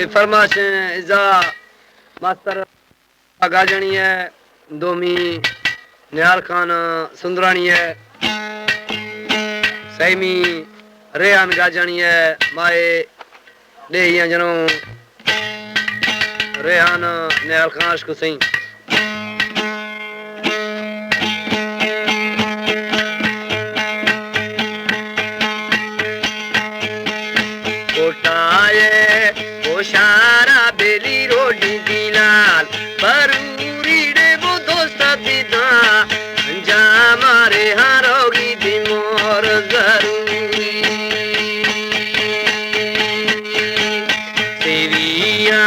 फरमाश इजा मास्टर गाजनी है दोमी निहाल खान सुंदरानी है सैमी रेहान गाजनी है माए डेहिया जनो रेहान निहाल खान को सही शारा बेली रोटी दिलाल परूरी रे वो दोस्त दिदा जा मारे हारोगी थी मोर जरूरी सेविया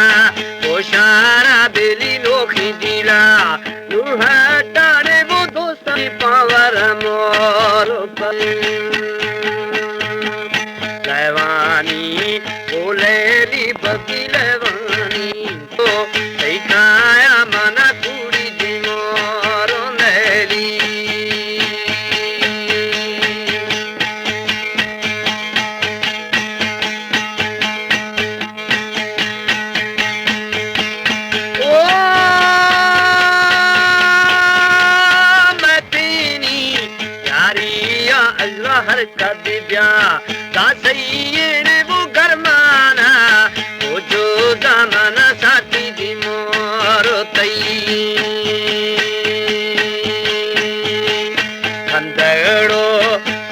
वो शारा बेली लोखी दिला लुहाटा रे वो दोस्त पावर मोर लवानी बोलेली बकीलवानी तो सिखाया मना कुड़ी दिमोर नेली ओ मदीनी यारिया अल्लाह हर कर दिया दासईर वो गरमाना वो जो दामना साथी दी मोर तई खंदड़ो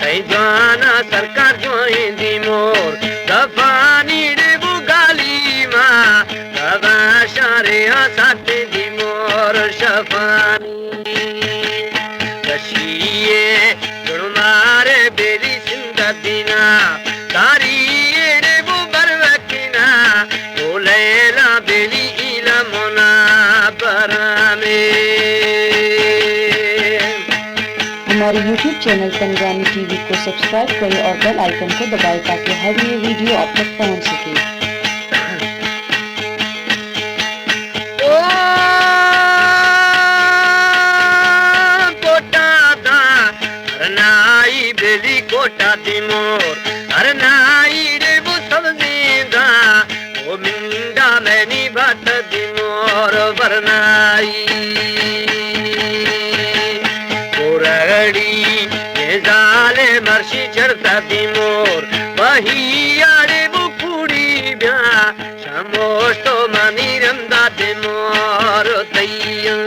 तई जाना सरकार जोई दी मोर दफानी रे वो गाली मां दबा शारे साथी दी मोर शफानी कशिए मारे बेली सिंदीना तारी रे वो बरवकिना वो लैला बेली इलमोना बरामे। हमारे YouTube चैनल पंजाबी टीवी को सब्सक्राइब करें और बेल आइकन को दबाएं ताकि हर ये वीडियो आप तक पहुंच सके। बेली कोटा दिमोर अरे नाई रे वो सब्जीदा वो मिंडा मैनी भट दिमोर वरनाई कोरड़ी ये जाले मर्शी चढ़ता दिमोर वही आड़े वो कुड़ी ब्या शामोश तो मनी रंदा दिमोर दैया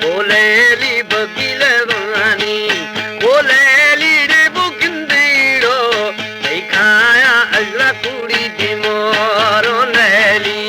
बोलेली बकीलवानी बोलेली रे बुकिंदीरो दिखाया अजरा कुड़ी दी मोरो नैली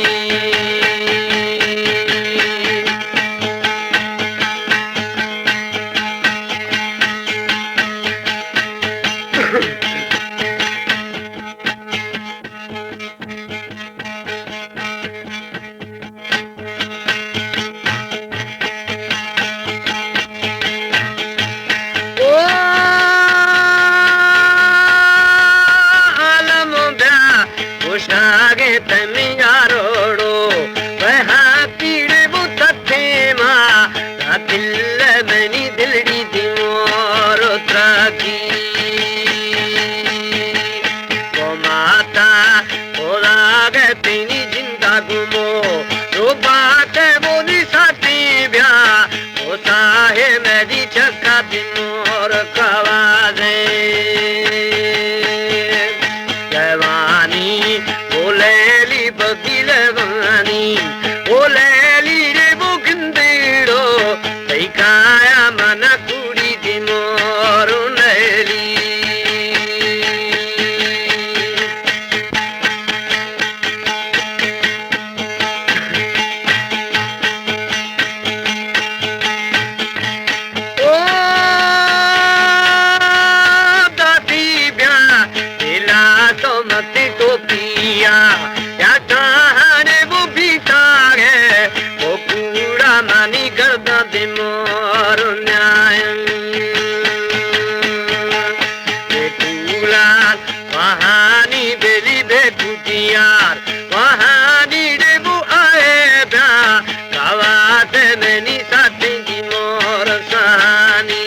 आगे तमियारोड़ो वह पीड़े वो तथे माँ दिल मनी दिलड़ी दिमोर त्राकी वो माता वो लागे तेनी जिंदा गुमो जो बात है वो निसाती ब्या वो साहे मेरी चक्का दिमोर कवाजे जवानी बोलेली बकीलवानी बोलेली रे वो गिंदेड़ो दिखाया मना कुड़ी दी मोर नैली ओ दादी ब्या दिला तो मत तो पिया या कहाने वो बीता है वो कूड़ा मानी करता दिमोर न्याय ये कूड़ा वहानी बेली बेकुटियार वहानी रे वो आए ब्या कावात मैनी साथी दिमोर सहानी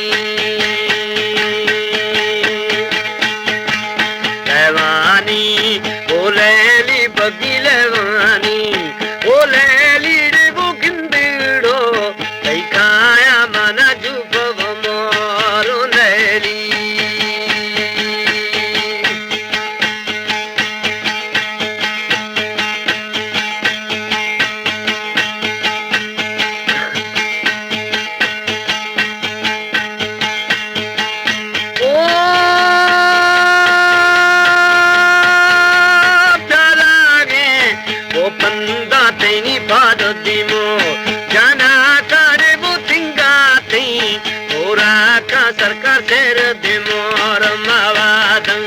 का सरकार शेर दिमोर मावादं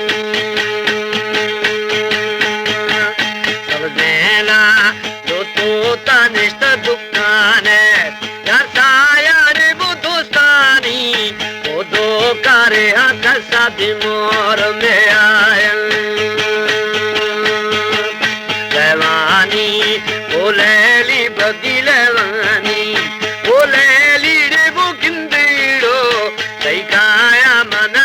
सब देना जो तो तनिष्ठ दुकाने यार साया रे वो दोस्तानी वो दो करे कसा दिमोर में आयन लेवानी बोलेली बदिलेवानी बोलेली रे वो किंदीड़ो सही काया मन